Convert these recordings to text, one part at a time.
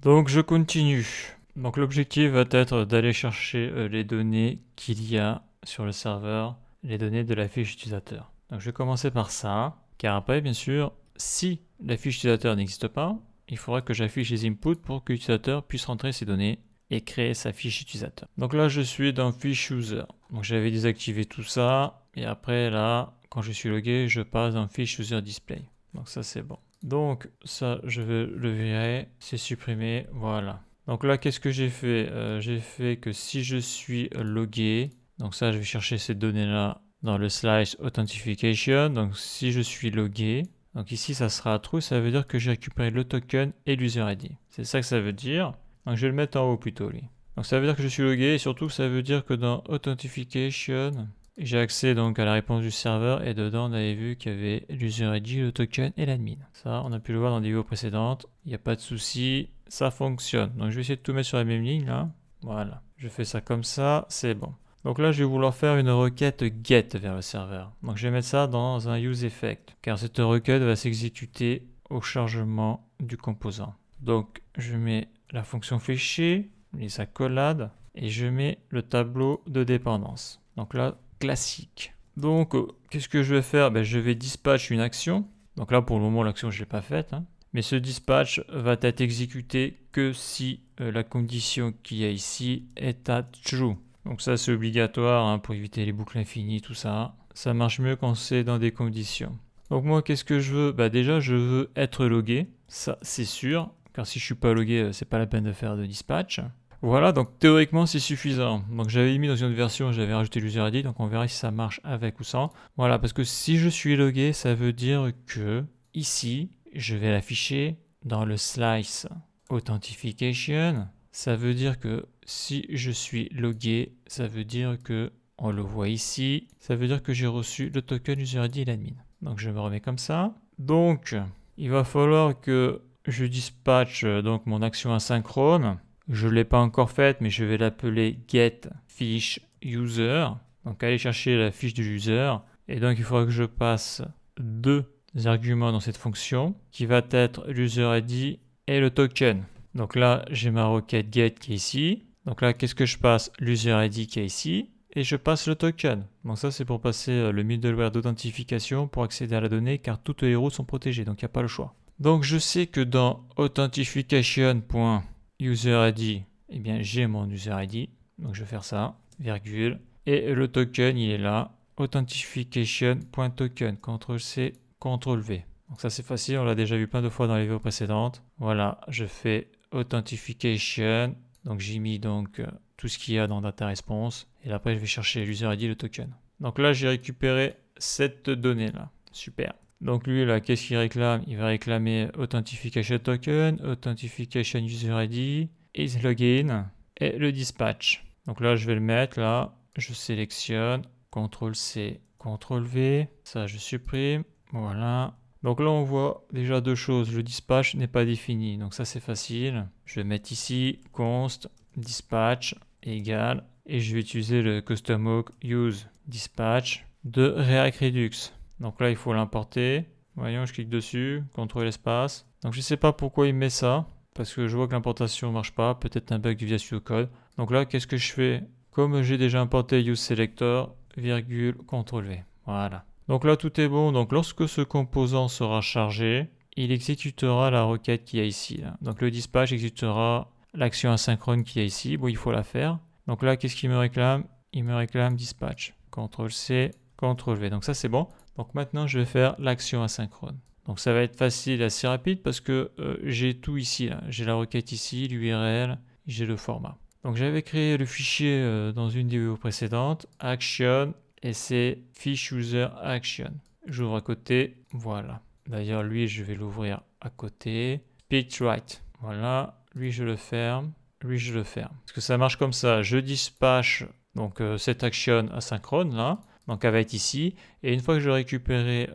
Donc je continue. Donc l'objectif va être d'aller chercher les données qu'il y a sur le serveur, les données de la fiche utilisateur. Donc je vais commencer par ça, car après bien sûr, si la fiche utilisateur n'existe pas, il faudra que j'affiche les inputs pour que l'utilisateur puisse rentrer ses données et créer sa fiche utilisateur. Donc là je suis dans fiche user. Donc j'avais désactivé tout ça, et après là, quand je suis logué, je passe dans fiche user display. Donc ça c'est bon. Donc ça je vais le virer, c'est supprimé, voilà. Donc là qu'est-ce que j'ai fait? J'ai fait que si je suis logué, donc ça je vais chercher ces données là dans le slice authentication. Donc si je suis logué, donc ici ça sera true, ça veut dire que j'ai récupéré le token et l'user ID. C'est ça que ça veut dire. Donc je vais le mettre en haut plutôt lui. Donc ça veut dire que je suis logué et surtout ça veut dire que dans authentication, j'ai accès donc à la réponse du serveur et dedans on avait vu qu'il y avait l'user ID, le token et l'admin. Ça on a pu le voir dans des vidéos précédentes, il n'y a pas de souci, ça fonctionne. Donc je vais essayer de tout mettre sur la même ligne là. Voilà, je fais ça comme ça, c'est bon. Donc là je vais vouloir faire une requête get vers le serveur. Donc je vais mettre ça dans un use effect car cette requête va s'exécuter au chargement du composant. Donc je mets la fonction fichier, les accolades et je mets le tableau de dépendance. Donc là classique. Donc, qu'est-ce que je vais faire? Je vais dispatch une action. Donc là, pour le moment, l'action, je ne l'ai pas faite. Mais ce dispatch va être exécuté que si la condition qu'il y a ici est à true. Donc ça, c'est obligatoire pour éviter les boucles infinies, tout ça. Ça marche mieux quand c'est dans des conditions. Donc moi, qu'est-ce que je veux? Déjà, je veux être logué. Ça, c'est sûr. Car si je ne suis pas logué, c'est pas la peine de faire de dispatch. Voilà, donc théoriquement c'est suffisant. Donc j'avais mis dans une autre version, j'avais rajouté l'user ID, donc on verra si ça marche avec ou sans. Voilà, parce que si je suis logué, ça veut dire que ici, je vais l'afficher dans le slice authentication. Ça veut dire que si je suis logué, ça veut dire que, on le voit ici, ça veut dire que j'ai reçu le token user ID et l'admin. Donc je me remets comme ça. Donc il va falloir que je dispatche donc mon action asynchrone. Je ne l'ai pas encore faite, mais je vais l'appeler getFishUser. Donc aller chercher la fiche du user. Et donc il faudra que je passe deux arguments dans cette fonction, qui va être l'user ID et le token. Donc là, j'ai ma requête get qui est ici. Donc là, qu'est-ce que je passe? L'user ID qui est ici. Et je passe le token. Donc ça, c'est pour passer le middleware d'authentification pour accéder à la donnée, car toutes les routes sont protégées, donc il n'y a pas le choix. Donc je sais que dans authentification.user ID, eh bien j'ai mon user ID, donc je vais faire ça, virgule, et le token il est là, authentification.token, CTRL-C, CTRL-V. Donc ça c'est facile, on l'a déjà vu plein de fois dans les vidéos précédentes. Voilà, je fais authentification, donc j'ai mis donc tout ce qu'il y a dans data response, et après je vais chercher l'user ID et le token. Donc là j'ai récupéré cette donnée là, super. Donc lui là, qu'est-ce qu'il réclame? Il va réclamer Authentification Token, Authentification User ID, is login et le dispatch. Donc là, je vais le mettre là, je sélectionne, CTRL-C, CTRL-V, ça je supprime, voilà. Donc là, on voit déjà deux choses, le dispatch n'est pas défini, donc ça c'est facile. Je vais mettre ici const dispatch égale, et je vais utiliser le custom hook use dispatch de React Redux. Donc là, il faut l'importer. Voyons, je clique dessus, CTRL espace. Donc je ne sais pas pourquoi il met ça, parce que je vois que l'importation ne marche pas, peut-être un bug du Visual Studio Code. Donc là, qu'est-ce que je fais? Comme j'ai déjà importé useSelector, virgule, CTRL-V. Voilà. Donc là, tout est bon. Donc lorsque ce composant sera chargé, il exécutera la requête qu'il y a ici. Là. Donc le dispatch exécutera l'action asynchrone qu'il y a ici. Bon, il faut la faire. Donc là, qu'est-ce qu'il me réclame? Il me réclame dispatch. CTRL-C, CTRL-V. Donc ça, c'est bon. Donc maintenant, je vais faire l'action asynchrone. Donc ça va être facile et assez rapide parce que j'ai tout ici. J'ai la requête ici, l'URL, j'ai le format. Donc j'avais créé le fichier dans une des vidéos précédentes, action, et c'est fiche user action. J'ouvre à côté, voilà. D'ailleurs, lui, je vais l'ouvrir à côté. Speech write, voilà. Lui, je le ferme. Lui, je le ferme. Parce que ça marche comme ça. Je dispatch donc cette action asynchrone là. Donc elle va être ici. Et une fois que je récupérer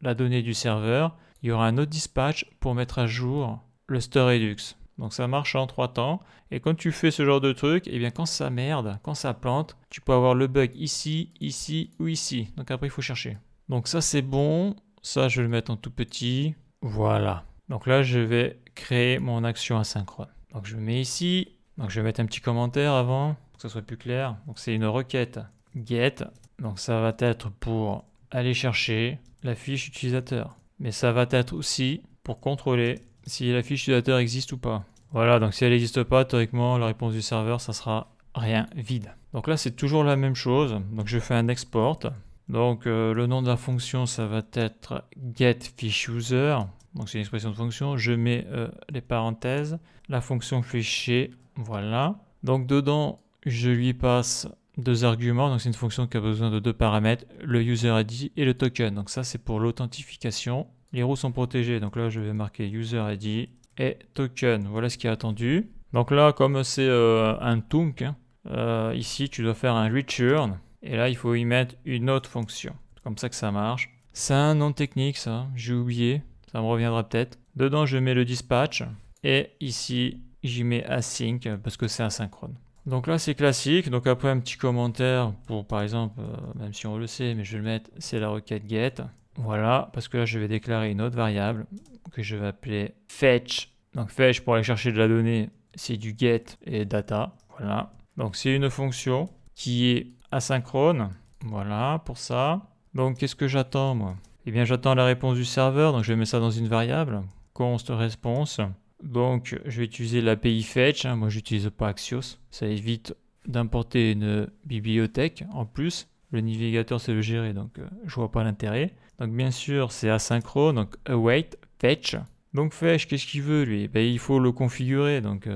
la donnée du serveur, il y aura un autre dispatch pour mettre à jour le store Redux. Donc ça marche en 3 temps. Et quand tu fais ce genre de truc, et bien quand ça merde, quand ça plante, tu peux avoir le bug ici, ici ou ici. Donc après il faut chercher. Donc ça c'est bon. Ça je vais le mettre en tout petit. Voilà. Donc là je vais créer mon action asynchrone. Donc je mets ici, donc je vais mettre un petit commentaire avant, pour que ça soit plus clair. Donc c'est une requête get, donc ça va être pour aller chercher la fiche utilisateur. Mais ça va être aussi pour contrôler si la fiche utilisateur existe ou pas. Voilà, donc si elle n'existe pas, théoriquement, la réponse du serveur, ça sera rien, vide. Donc là, c'est toujours la même chose. Donc je fais un export. Donc le nom de la fonction, ça va être getFishUser. Donc c'est une expression de fonction. Je mets les parenthèses. La fonction fichier, voilà. Donc dedans, je lui passe 2 arguments. Donc c'est une fonction qui a besoin de 2 paramètres, le user ID et le token. Donc ça, c'est pour l'authentification. Les rows sont protégés. Donc là, je vais marquer user ID et token. Voilà ce qui est attendu. Donc là, comme c'est un tunk, ici, tu dois faire un return. Et là, il faut y mettre une autre fonction. C'est comme ça que ça marche. C'est un nom technique, ça. J'ai oublié. Ça me reviendra peut-être. Dedans, je mets le dispatch. Et ici, j'y mets async parce que c'est asynchrone. Donc là, c'est classique. Donc après, un petit commentaire pour, par exemple, même si on le sait, mais je vais le mettre, c'est la requête get. Voilà, parce que là, je vais déclarer une autre variable que je vais appeler fetch. Donc fetch, pour aller chercher de la donnée, c'est du get et data. Voilà. Donc c'est une fonction qui est asynchrone. Voilà, pour ça. Donc qu'est-ce que j'attends, moi? Eh bien, j'attends la réponse du serveur. Donc je vais mettre ça dans une variable. Const response. Donc je vais utiliser l'API fetch. Moi, j'utilise pas Axios. Ça évite d'importer une bibliothèque en plus. Le navigateur sait le gérer, donc je vois pas l'intérêt. Donc bien sûr, c'est asynchrone, donc await, fetch. Donc fetch, qu'est-ce qu'il veut lui? Ben, il faut le configurer, donc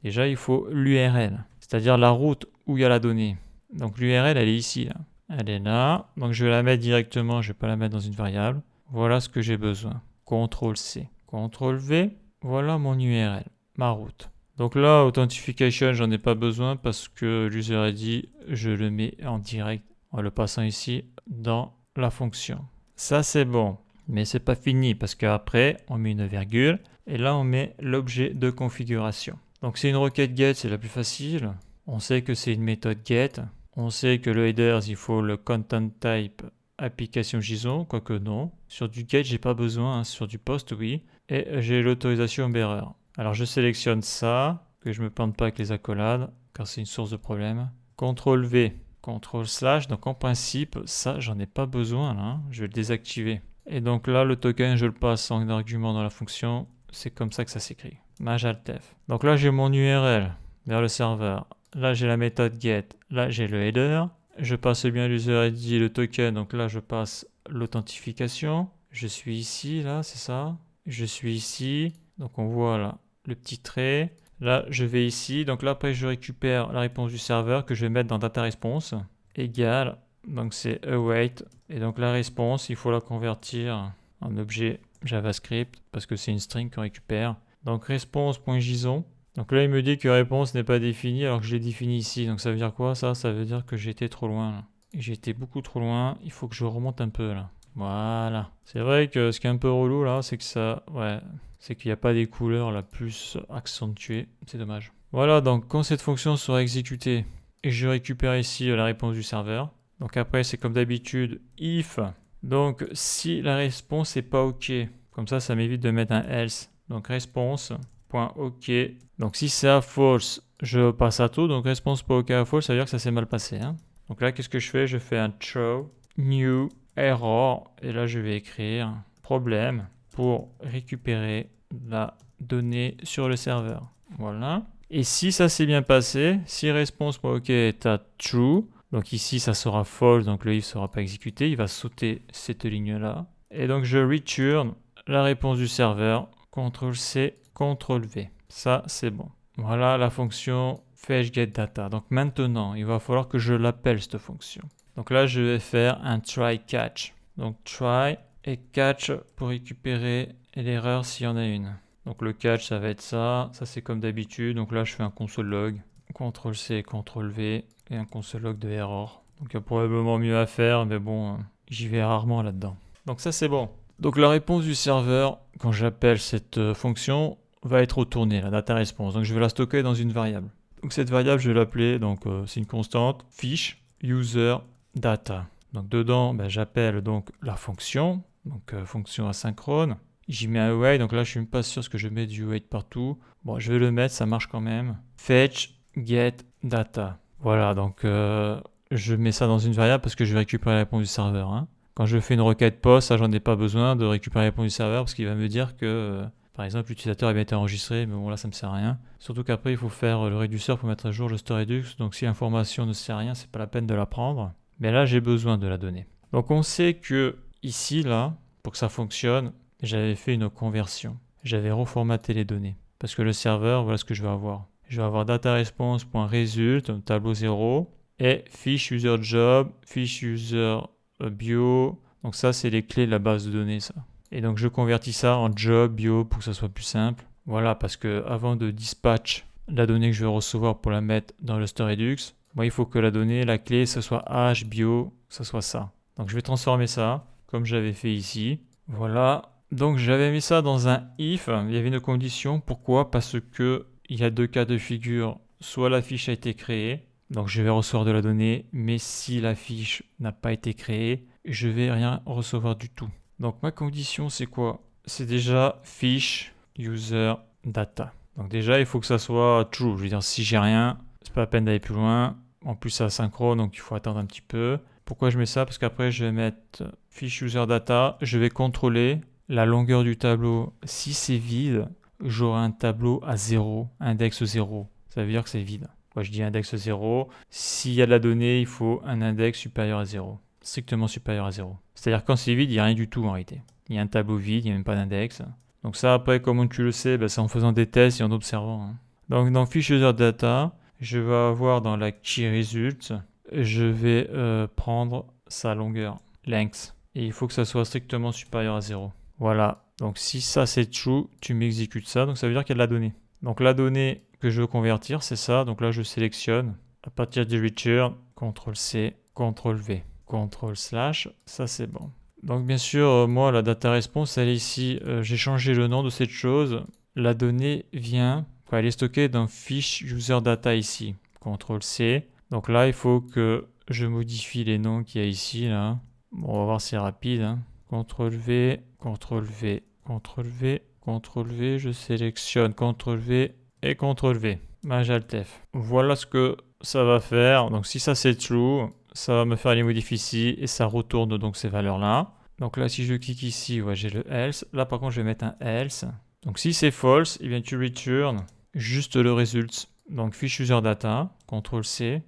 déjà il faut l'URL, c'est-à-dire la route où il y a la donnée. Donc l'URL, elle est ici, là. Elle est là, donc je vais la mettre directement, je vais pas la mettre dans une variable. Voilà ce que j'ai besoin. CTRL-C, CTRL-V, voilà mon URL, ma route. Donc là, Authentification, j'en ai pas besoin parce que l'user ID, je le mets en direct en le passant ici dans la fonction. Ça, c'est bon, mais c'est pas fini parce qu'après, on met une virgule et là, on met l'objet de configuration. Donc c'est une requête get, c'est la plus facile. On sait que c'est une méthode get. On sait que le headers, il faut le content type application JSON, quoique non. Sur du get, j'ai pas besoin, hein. Sur du post, oui. Et j'ai l'autorisation bearer. Alors je sélectionne ça, que je me plante pas avec les accolades, car c'est une source de problème. CTRL V, CTRL/, donc en principe, ça, j'en ai pas besoin là, hein. Je vais le désactiver. Et donc là, le token, je le passe en argument dans la fonction. C'est comme ça que ça s'écrit. Majaltef. Donc là, j'ai mon URL vers le serveur. Là, j'ai la méthode get. Là, j'ai le header. Je passe bien l'user ID et le token. Donc là, je passe l'authentification. Je suis ici, là, c'est ça. Je suis ici. Donc on voit là le petit trait. Là, je vais ici. Donc là, après, je récupère la réponse du serveur que je vais mettre dans data response. Égale. Donc c'est await. Et donc la réponse, il faut la convertir en objet JavaScript parce que c'est une string qu'on récupère. Donc response.json. Donc là, il me dit que réponse n'est pas définie alors que je l'ai définie ici. Donc ça veut dire quoi ça? Ça veut dire que j'ai été trop loin là. J'ai été beaucoup trop loin. Il faut que je remonte un peu là. Voilà. C'est vrai que ce qui est un peu relou là, c'est que ça... Ouais. C'est qu'il n'y a pas des couleurs la plus accentuées. C'est dommage. Voilà, donc quand cette fonction sera exécutée, et je récupère ici la réponse du serveur. Donc après, c'est comme d'habitude, if. Donc si la réponse n'est pas OK, comme ça m'évite de mettre un else. Donc response.OK. Donc si c'est à false, je passe à tout. Donc response.OK à false, ça veut dire que ça s'est mal passé, hein. Donc là, qu'est-ce que je fais? Je fais un throw new error. Et là, je vais écrire problème pour récupérer la donnée sur le serveur. Voilà. Et si ça s'est bien passé, si response.OK est à true, donc ici ça sera false, donc le if ne sera pas exécuté, il va sauter cette ligne-là. Et donc je return la réponse du serveur, CTRL-C, CTRL-V. Ça, c'est bon. Voilà la fonction fetchGetData. Donc maintenant, il va falloir que je l'appelle cette fonction. Donc là, je vais faire un try catch. Donc try et catch pour récupérer l'erreur s'il y en a une. Donc le catch, ça va être ça. Ça, c'est comme d'habitude. Donc là, je fais un console log. CTRL-C, CTRL-V et un console log de error. Donc il y a probablement mieux à faire, mais bon, j'y vais rarement là-dedans. Donc ça, c'est bon. Donc la réponse du serveur, quand j'appelle cette fonction, va être retournée, la data response. Donc je vais la stocker dans une variable. Donc cette variable, je vais l'appeler, donc c'est une constante, fiche user data. Donc dedans, j'appelle donc la fonction, donc fonction asynchrone. j'y mets un await, donc là je suis même pas sûr ce que je mets du await partout. Bon, je vais le mettre, ça marche quand même. Fetch, get, data. Voilà, donc je mets ça dans une variable parce que je vais récupérer la réponse du serveur. Hein. Quand je fais une requête POST, ça j'en ai pas besoin de récupérer la réponse du serveur parce qu'il va me dire que par exemple l'utilisateur a bien été enregistré, mais bon là ça me sert à rien. Surtout qu'après il faut faire le réduceur pour mettre à jour le StoreRedux, donc si l'information ne sert à rien, c'est pas la peine de la prendre. Mais là j'ai besoin de la donnée. Donc on sait que ici là, pour que ça fonctionne, j'avais fait une conversion. J'avais reformaté les données. Parce que le serveur, voilà ce que je vais avoir. Je vais avoir dataResponse.result, tableau 0, et fiche user job, fiche user bio. Donc ça, c'est les clés de la base de données, ça. Et donc je convertis ça en job, bio, pour que ça soit plus simple. Voilà, parce que avant de dispatch la donnée que je vais recevoir pour la mettre dans le StoreRedux, moi, il faut que la donnée, la clé, ce soit h bio, que ce soit ça. Donc je vais transformer ça, comme j'avais fait ici. Voilà. Donc j'avais mis ça dans un if, il y avait une condition. Pourquoi? Parce que il y a deux cas de figure. Soit la fiche a été créée, donc je vais recevoir de la donnée, mais si la fiche n'a pas été créée, je vais rien recevoir du tout. Donc ma condition c'est quoi? C'est déjà fiche user data. Donc déjà il faut que ça soit true. Je veux dire si j'ai rien, c'est pas la peine d'aller plus loin. En plus c'est asynchrone donc il faut attendre un petit peu. Pourquoi je mets ça? Parce qu'après je vais mettre fiche user data, je vais contrôler la longueur du tableau. Si c'est vide, j'aurai un tableau à 0, index 0. Ça veut dire que c'est vide. Moi je dis index 0. S'il y a de la donnée, il faut un index supérieur à 0. Strictement supérieur à 0. C'est-à-dire quand c'est vide, il n'y a rien du tout en réalité. Il y a un tableau vide, il n'y a même pas d'index. Donc ça après, comment tu le sais? C'est en faisant des tests et en observant. Hein. Donc dans fiche user data, je vais avoir dans la key result, je vais prendre sa longueur, length. Et il faut que ça soit strictement supérieur à 0. Voilà, donc si ça c'est true, tu m'exécutes ça, donc ça veut dire qu'il y a de la donnée. Donc la donnée que je veux convertir, c'est ça, donc là je sélectionne, à partir du return, CTRL-C, CTRL-V, CTRL/, ça c'est bon. Donc bien sûr, moi la data response, elle est ici, j'ai changé le nom de cette chose, la donnée vient, elle est stockée dans fiche user data ici, CTRL-C, donc là il faut que je modifie les noms qu'il y a ici, là. Bon, on va voir si c'est rapide, hein. CTRL-V, CTRL-V, CTRL-V, CTRL-V, je sélectionne CTRL-V et CTRL-V. Alt-F. Voilà ce que ça va faire. Donc si ça c'est true, ça va me faire les modifs ici et ça retourne donc ces valeurs-là. Donc là si je clique ici, ouais, j'ai le else. Là par contre je vais mettre un else. Donc si c'est false, eh bien tu return juste le result. Donc fiche user data, CTRL-C,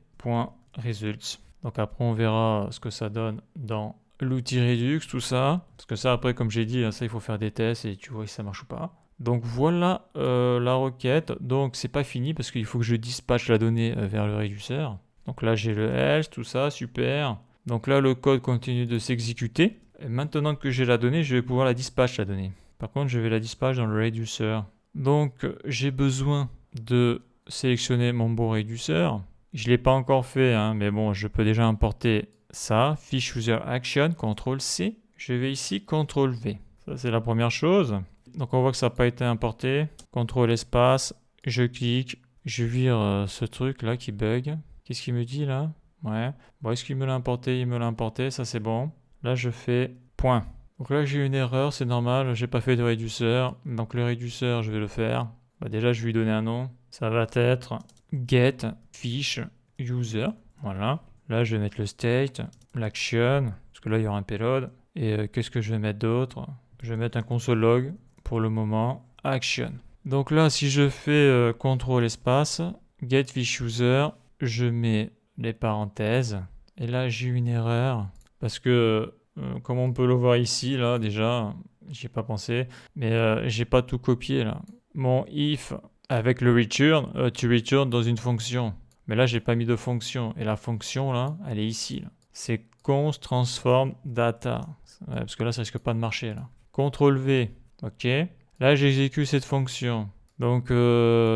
.results. Donc après on verra ce que ça donne dans l'outil Redux, tout ça. Parce que ça après comme j'ai dit, ça il faut faire des tests et tu vois si ça marche ou pas. Donc voilà la requête. Donc c'est pas fini parce qu'il faut que je dispatche la donnée vers le réduceur. Donc là j'ai le else, tout ça, super. Donc là le code continue de s'exécuter. Et maintenant que j'ai la donnée, je vais pouvoir la dispatch la donnée. Par contre je vais la dispatch dans le réduceur. Donc j'ai besoin de sélectionner mon beau réduceur. Je ne l'ai pas encore fait, hein, mais bon, je peux déjà importer ça. Fiche user action, CTRL-C. Je vais ici, CTRL-V. Ça, c'est la première chose. Donc, on voit que ça n'a pas été importé. CTRL espace, je clique, je vire ce truc-là qui bug. Qu'est-ce qu'il me dit là? Ouais. Bon, est-ce qu'il me l'a importé? Il me l'a importé, ça c'est bon. Là, je fais point. Donc là, j'ai une erreur, c'est normal, j'ai pas fait de réduceur. Donc, le réduceur, je vais le faire. Bah, déjà, je vais lui donner un nom. Ça va être get fiche user. Voilà. Là, je vais mettre le state, l'action, parce que là, il y aura un payload. Et qu'est-ce que je vais mettre d'autre? Je vais mettre un console log pour le moment. Action. Donc là, si je fais CTRL espace, get fiche user, je mets les parenthèses. Et là, j'ai une erreur parce que, comme on peut le voir ici, là, déjà, j'y ai pas pensé, mais j'ai pas tout copié là. Mon if avec le return, tu return dans une fonction. Mais là, j'ai pas mis de fonction. Et la fonction, là, elle est ici. Là. C'est const transform data. Ouais, parce que là, ça risque pas de marcher. Là. CTRL V. OK. Là, j'exécute cette fonction. Donc,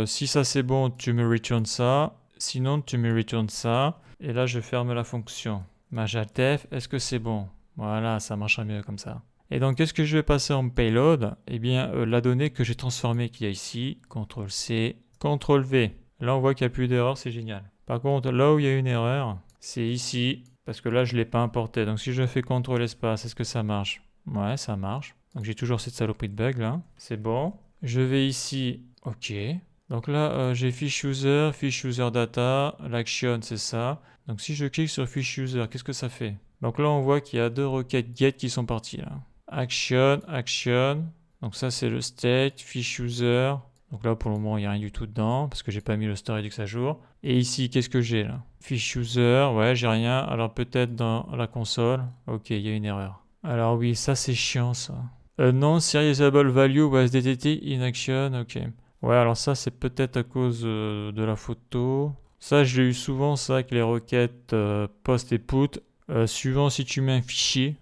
si ça c'est bon, tu me return ça. Sinon, tu me return ça. Et là, je ferme la fonction. Alt-F, est-ce que c'est bon? Voilà, ça marchera mieux comme ça. Et donc, qu'est-ce que je vais passer en payload? Eh bien, la donnée que j'ai transformée qu'il y a ici, CTRL-C, CTRL-V. Là, on voit qu'il n'y a plus d'erreur, c'est génial. Par contre, là où il y a une erreur, c'est ici, parce que là, je ne l'ai pas importé. Donc, si je fais CTRL espace, est-ce que ça marche? Ouais, ça marche. Donc j'ai toujours cette saloperie de bug là. C'est bon. Je vais ici. OK. Donc là, j'ai fiche user data. L'action, c'est ça. Donc si je clique sur fiche user, qu'est-ce que ça fait? Donc là, on voit qu'il y a 2 requêtes get qui sont parties là. Action. Donc ça, c'est le state, fiche user. Donc là, pour le moment, il n'y a rien du tout dedans parce que j'ai pas mis le StoreRedux à jour. Et ici, qu'est-ce que j'ai là? Fiche user, ouais, j'ai rien. Alors peut-être dans la console. OK, il y a une erreur. Alors oui, ça, c'est chiant ça. Non, serializable value was detected in action. OK. Ouais, alors ça, c'est peut-être à cause de la photo. Ça, je l'ai eu souvent, ça, avec les requêtes post et put. Suivant si tu mets un fichier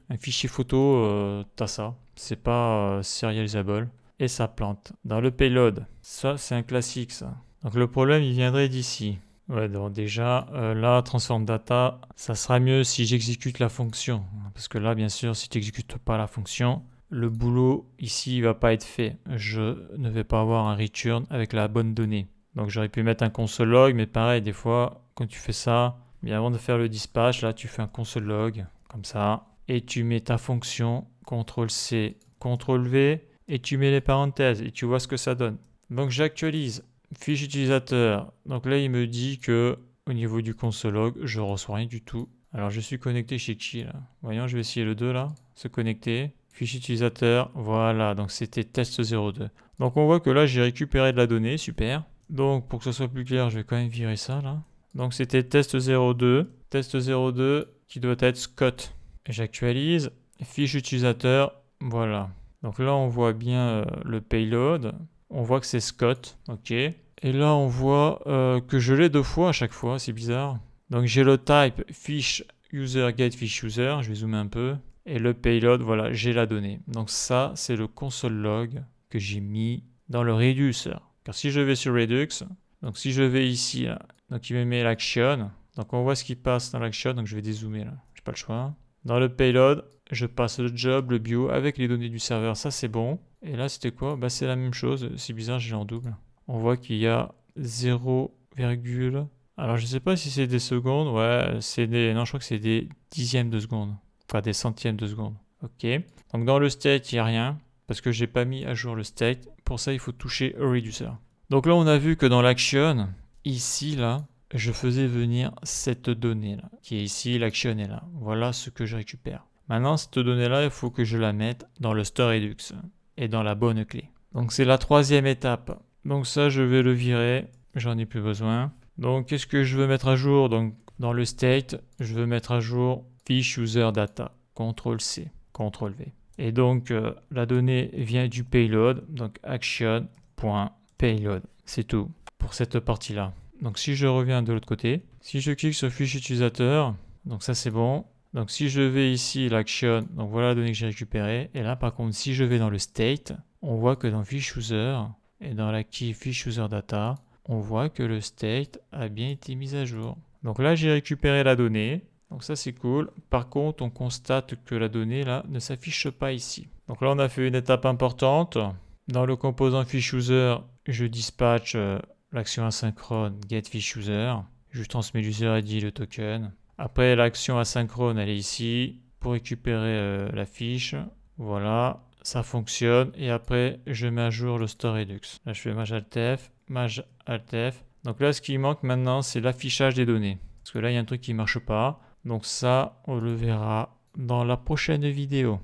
photo, t'as ça. C'est pas serializable. Et ça plante. Dans le payload, ça, c'est un classique, ça. Donc le problème, il viendrait d'ici. Ouais, donc déjà, là, transform data, ça sera mieux si j'exécute la fonction. Parce que là, bien sûr, si tu n'exécutes pas la fonction, le boulot ici, il va pas être fait. Je ne vais pas avoir un return avec la bonne donnée. Donc j'aurais pu mettre un console log, mais pareil, des fois, quand tu fais ça, bien avant de faire le dispatch, là, tu fais un console log, comme ça, et tu mets ta fonction, CTRL-C, CTRL-V, et tu mets les parenthèses, et tu vois ce que ça donne. Donc j'actualise. Fiche utilisateur. Donc là, il me dit que au niveau du console log, je reçois rien du tout. Alors je suis connecté chez qui là? Voyons, je vais essayer le 2 là. Se connecter. Fiche utilisateur. Voilà, donc c'était test 02. Donc on voit que là, j'ai récupéré de la donnée. Super. Donc pour que ce soit plus clair, je vais quand même virer ça là. Donc c'était test 02. Test 02 qui doit être Scott. J'actualise. Fiche utilisateur. Voilà. Donc là, on voit bien le payload. On voit que c'est Scott, ok. Et là, on voit que je l'ai 2 fois à chaque fois, c'est bizarre. Donc j'ai le type fiche user get fiche user, je vais zoomer un peu. Et le payload, voilà, j'ai la donnée. Donc ça, c'est le console log que j'ai mis dans le Reducer. Car si je vais sur Redux, donc si je vais ici, là, donc il me met l'action. Donc on voit ce qui passe dans l'action, donc je vais dézoomer là, j'ai pas le choix. Dans le payload, je passe le job, le bio avec les données du serveur, ça c'est bon. Et là c'était quoi? Bah c'est la même chose, c'est bizarre, j'ai en double. On voit qu'il y a 0, alors je sais pas si c'est des secondes, ouais, c'est des... Non, je crois que c'est des dixièmes de seconde. Enfin des centièmes de seconde. Ok. Donc dans le state, il n'y a rien, parce que j'ai pas mis à jour le state. Pour ça, il faut toucher au reducer. Donc là, on a vu que dans l'action, ici, là, je faisais venir cette donnée-là, qui est ici, l'action est là. Voilà ce que je récupère. Maintenant, cette donnée-là, il faut que je la mette dans le StoreRedux et dans la bonne clé. Donc c'est la 3e étape. Donc ça, je vais le virer, j'en ai plus besoin. Donc qu'est-ce que je veux mettre à jour? Donc dans le state, je veux mettre à jour fiche user data, CTRL-C, CTRL-V. Et donc la donnée vient du payload, donc action.payload. C'est tout pour cette partie-là. Donc si je reviens de l'autre côté, si je clique sur fiche utilisateur, donc ça c'est bon. Donc si je vais ici, l'action, donc voilà la donnée que j'ai récupérée. Et là par contre, si je vais dans le state, on voit que dans fiche user et dans la key fiche user data, on voit que le state a bien été mis à jour. Donc là, j'ai récupéré la donnée. Donc ça, c'est cool. Par contre, on constate que la donnée là ne s'affiche pas ici. Donc là, on a fait une étape importante. Dans le composant fiche user, je dispatch l'action asynchrone get fiche user. Je transmets l'user ID, le token. Après, l'action asynchrone, elle est ici pour récupérer la fiche. Voilà, ça fonctionne. Et après, je mets à jour le StoreRedux. Là, je fais maj alt F. Donc là, ce qui manque maintenant, c'est l'affichage des données. Parce que là, il y a un truc qui ne marche pas. Donc ça, on le verra dans la prochaine vidéo.